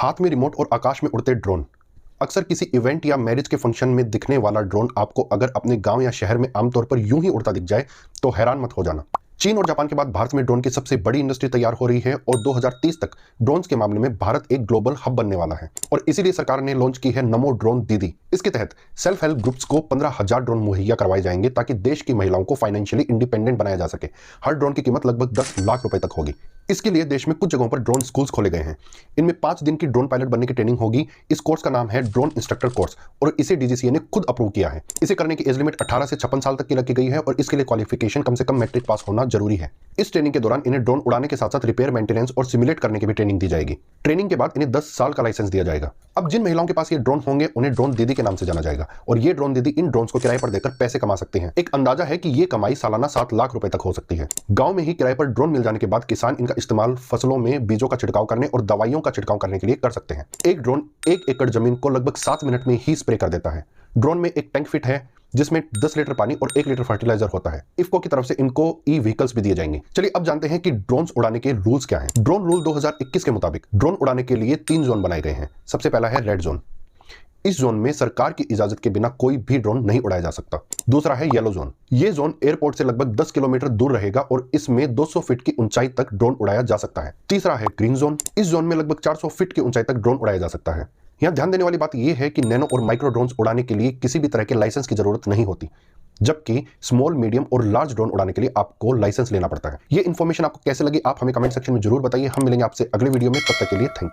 हाथ में रिमोट और आकाश में उड़ते ड्रोन। अक्सर किसी इवेंट या मैरिज के फंक्शन में दिखने वाला ड्रोन आपको अगर अपने गांव या शहर में आमतौर पर यूं ही उड़ता दिख जाए तो हैरान मत हो जाना। चीन और जापान के बाद भारत में ड्रोन की सबसे बड़ी इंडस्ट्री तैयार हो रही है और 2030 तक ड्रोन्स के मामले में भारत एक ग्लोबल हब बनने वाला है और इसीलिए सरकार ने लॉन्च की है नमो ड्रोन दीदी। इसके तहत सेल्फ हेल्प ग्रुप्स को 15,000 ड्रोन मुहैया करवाए जाएंगे ताकि देश की महिलाओं को फाइनेंशियली इंडिपेंडेंट बनाया जा सके। हर ड्रोन की कीमत लगभग 10 लाख रुपए तक होगी। इसके लिए देश में कुछ जगहों पर ड्रोन स्कूल्स खोले गए हैं। इनमें 5 दिन की ड्रोन पायलट बनने की ट्रेनिंग होगी। इस कोर्स का नाम है ड्रोन इंस्ट्रक्टर कोर्स और इसे डीजीसीए ने खुद अप्रूव किया है। इसे करने की एज लिमिट 18 से 56 साल तक की रखी गई है और इसके लिए क्वालिफिकेशन कम से कम मैट्रिक पास होना जरूरी है। इस ट्रेनिंग के दौरान इन्हें ड्रोन उड़ाने के साथ साथ रिपेयर, मेंटेनेंस और सिमुलेट करने की भी ट्रेनिंग दी जाएगी। ट्रेनिंग के बाद इन्हें 10 साल का लाइसेंस दिया जाएगा। अब जिन महिलाओं के पास ये ड्रोन होंगे उन्हें ड्रोन दीदी के नाम से जाना जाएगा और ये ड्रोन दीदी इन ड्रोन्स को किराए पर देकर पैसे कमा सकते हैं। एक अंदाजा है कि ये कमाई सालाना 7 लाख रुपए तक हो सकती है। गांव में ही किराए पर ड्रोन मिल जाने के बाद किसान इनका इस्तेमाल फसलों में बीजों का छिड़काव करने और दवाइयों का छिड़काव करने के लिए कर सकते हैं। एक ड्रोन 1 एकड़ जमीन को लगभग 7 मिनट में ही स्प्रे कर देता है। ड्रोन में एक टैंक फिट है जिसमें 10 लीटर पानी और 1 लीटर फर्टिलाइजर होता है। इफको की तरफ से इनको ई व्हीकल्स भी दिए जाएंगे। चलिए अब जानते हैं कि ड्रोन्स उड़ाने के रूल्स क्या हैं। ड्रोन रूल 2021 के मुताबिक ड्रोन उड़ाने के लिए 3 जोन बनाए गए हैं। सबसे पहला है रेड जोन। इस जोन में सरकार की इजाजत के बिना कोई भी ड्रोन नहीं उड़ाया जा सकता। दूसरा है येलो जोन। ये जोन एयरपोर्ट से लगभग 10 किलोमीटर दूर रहेगा और इसमें 200 फीट की ऊंचाई तक ड्रोन उड़ाया जा सकता है। तीसरा है ग्रीन जोन। इस जोन में लगभग 400 फीट की ऊंचाई तक ड्रोन उड़ाया जा सकता है। यहाँ ध्यान देने वाली बात यह है कि नैनो और माइक्रो ड्रोन्स उड़ाने के लिए किसी भी तरह के लाइसेंस की जरूरत नहीं होती, जबकि स्मॉल, मीडियम और लार्ज ड्रोन उड़ाने के लिए आपको लाइसेंस लेना पड़ता है। ये इन्फॉर्मेशन आपको कैसे लगी आप हमें कमेंट सेक्शन में जरूर बताइए। हम मिलेंगे आपसे अगले वीडियो में, तब तक के लिए थैंक यू।